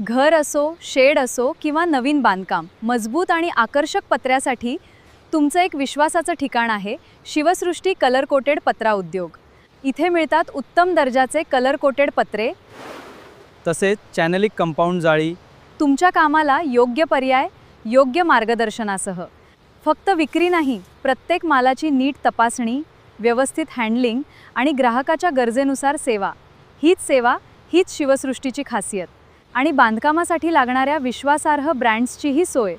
घर असो, शेड असो किंवा नवीन बांधकाम, मजबूत आणि आकर्षक पत्र्यासाठी तुमचं एक विश्वासाचं ठिकाण आहे शिवसृष्टी कलर कोटेड पत्रा उद्योग। इथे मिळतात उत्तम दर्जाचे कलर कोटेड पत्रे, तसेच चॅनलिक कंपाऊंड जाळी। तुमच्या कामाला योग्य पर्याय, योग्य मार्गदर्शनासह। फक्त विक्री नाही, प्रत्येक मालाची नीट तपासणी, व्यवस्थित हँडलिंग आणि ग्राहकाच्या गरजेनुसार सेवा, हीच शिवसृष्टीची खासियत। आणि बांधकामासाठी लागणाऱ्या विश्वासार्ह ब्रँड्सचीही सोय।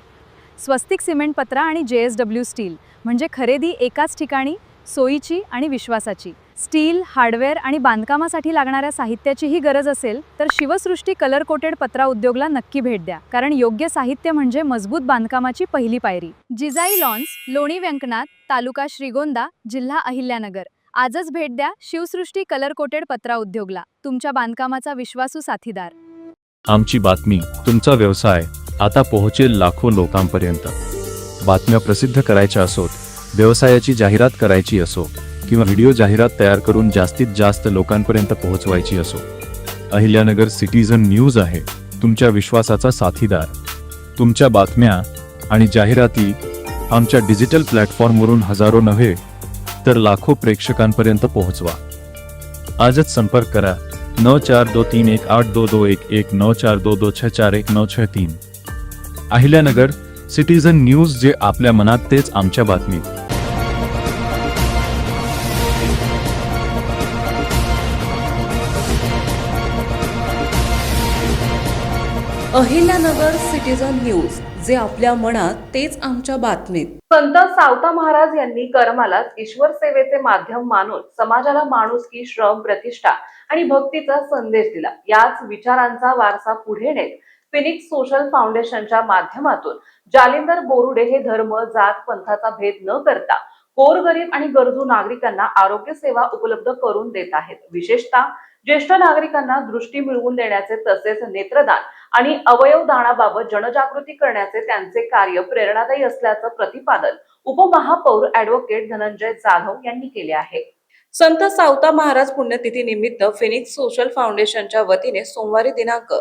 स्वस्तिक सिमेंट पत्रा आणि JSW स्टील म्हणजे खरेदी एकाच ठिकाणी, सोयीची आणि विश्वासाची। स्टील, हार्डवेअर आणि बांधकामासाठी लागणाऱ्या साहित्याचीही गरज असेल तर शिवसृष्टी कलर कोटेड पत्रा उद्योगला नक्की भेट द्या, कारण योग्य साहित्य म्हणजे मजबूत बांधकामाची पहिली पायरी। जिजाई लॉन्स, लोणी व्यंकनाथ, तालुका श्रीगोंदा, जिल्हा अहिल्यानगर। आजच भेट द्या शिवसृष्टी कलर कोटेड पत्रा उद्योगला, तुमच्या बांधकामाचा विश्वासू साथीदार। आमची बातमी, तुमचा व्यवसाय आता पोहोचेल लाखो लोकांपर्यंत। बातम्या प्रसिद्ध करायच्या असोत, व्यवसायाची जाहिरात करायची असो किंवा व्हिडिओ जाहिरात तयार करून जास्तीत जास्त लोकांपर्यंत पोहोचवायची असो, अहिल्यानगर सिटीजन न्यूज आहे तुमच्या विश्वासाचा साथीदार। तुमच्या बातम्या आणि जाहिराती आमच्या डिजिटल प्लॅटफॉर्मवरून हजारो नव्हे तर लाखो प्रेक्षकांपर्यंत पोहोचवा। आजच संपर्क करा 9423182211 9422641963। अहिल्यानगर सिटीजन न्यूज, जे आपल्या मनात तेच आमच्या बातमीत। अहिल्यानगर सिटीजन न्यूज, जे आपल्या मनात तेच आमच्या बातमीत। संत सावता महाराज यांनी कर्मालाच ईश्वर सेवेचे माध्यम मानून समाजाला माणुसकी, श्रम, प्रतिष्ठा आणि भक्तीचा संदेश दिला। याच विचारांचा वारसा पुढे नेत फिनिक्स सोशल फाउंडेशनच्या माध्यमातून जालिंदर बोरुडे हे धर्म, जात, पंथाचा भेद न करता गोरगरीब आणि गरजू नागरिकांना आरोग्य सेवा उपलब्ध करून देत आहेत। विशेषतः ज्येष्ठ नागरिकांना दृष्टी मिळवून देण्याचे तसेच नेत्रदान आणि अवयव दानाबाबत जनजागृती करण्याचे त्यांचे कार्य प्रेरणादायी असल्याचं प्रतिपादन उपमहापौर ॲडव्होकेट धनंजय जाधव यांनी केले आहे। संत सावता महाराज पुण्यतिथी निमित्त फिनिक्स सोशल फाउंडेशनच्या वतीने सोमवारी दिनांक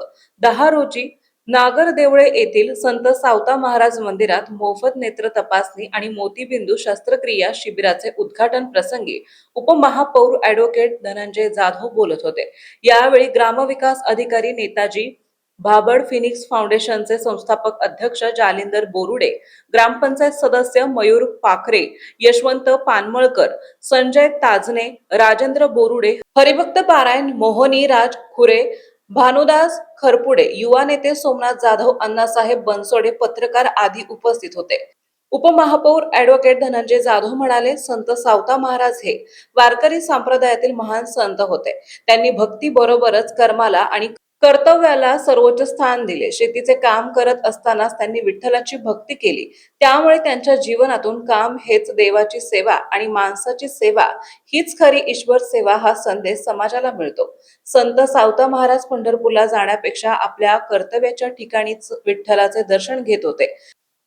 10 रोजी नागरदेवळे येथील संत सावता महाराज मंदिरात मोफत नेत्र तपासणी आणि मोतीबिंदू शस्त्रक्रिया शिबिराचे उद्घाटन प्रसंगी उपमहापौर ॲडव्होकेट धनंजय जाधव बोलत होते। यावेळी ग्रामविकास अधिकारी नेताजी भाबड, फिनिक्स फाउंडेशनचे संस्थापक अध्यक्ष जालिंदर बोरुडे, ग्रामपंचायत सदस्य मयूर पाखरे, यशवंत पानमळकर, संजय ताजने, राजेंद्र बोरुडे, हरिभक्त पारायण, मोहनी राज खुरे, भानुदास खरपुडे, युवा नेते सोमनाथ जाधव, अण्णासाहेब बनसोडे, पत्रकार आदी उपस्थित होते। उपमहापौर ॲडव्होकेट धनंजय जाधव म्हणाले, संत सावता महाराज हे वारकरी संप्रदायातील महान संत होते। त्यांनी भक्ती बरोबरच कर्माला आणि कर्तव्याला सर्वोच्च स्थान दिले। शेतीचे काम करत असतानाच त्यांनी विठ्ठलाची भक्ती केली। त्यामुळे त्यांच्या जीवनातून काम हेच देवाची सेवा आणि माणसाची सेवा हीच खरी ईश्वर सेवा हा संदेश समाजाला मिळतो। संत सावता महाराज पंढरपूरला जाण्यापेक्षा आपल्या कर्तव्याच्या ठिकाणीच विठ्ठलाचे दर्शन घेत होते।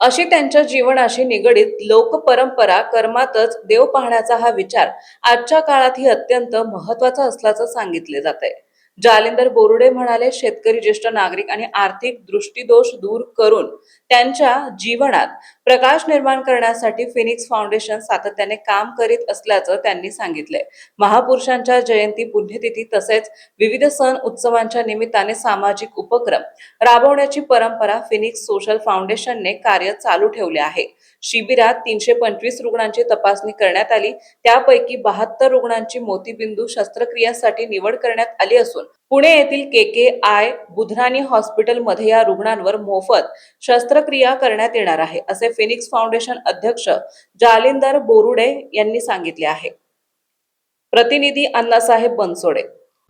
अशी त्यांच्या जीवनाशी निगडीत लोक परंपरा, कर्मातच देव पाहण्याचा हा विचार आजच्या काळातही अत्यंत महत्त्वाचा असल्याचं सांगितले जाते। जालिंदर बोरुडे म्हणाले, शेतकरी, ज्येष्ठ नागरिक आणि आर्थिक दृष्टीदोष दूर करून त्यांच्या जीवनात प्रकाश निर्माण करण्यासाठी फिनिक्स फाउंडेशन सातत्याने काम करीत असल्याचं त्यांनी सांगितले। महापुरुषांच्या जयंती, पुण्यतिथी तसेच विविध सण उत्सवांच्या निमित्ताने सामाजिक उपक्रम राबवण्याची परंपरा फिनिक्स सोशल फाउंडेशनने कार्य चालू ठेवले आहे। शिबिरात 325 रुग्णांची तपासणी करण्यात आली। त्यापैकी 72 रुग्णांची मोतीबिंदू शस्त्रक्रियासाठी निवड करण्यात आली असून पुणे येथील KKI बुधराणी हॉस्पिटलमध्ये या रुग्णांवर मोफत शस्त्रक्रिया करण्यात येणार आहे, असे फिनिक्स फाउंडेशन अध्यक्ष जालिंदर बोरुडे यांनी सांगितले आहे। प्रतिनिधी अण्णासाहेब बनसोडे।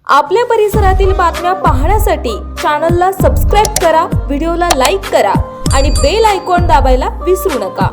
आपल्या परिसरातील बातम्या पाहण्यासाठी चॅनलला सबस्क्राइब करा, व्हिडिओला लाईक करा आणि बेल आयकॉन दाबायला विसरू नका।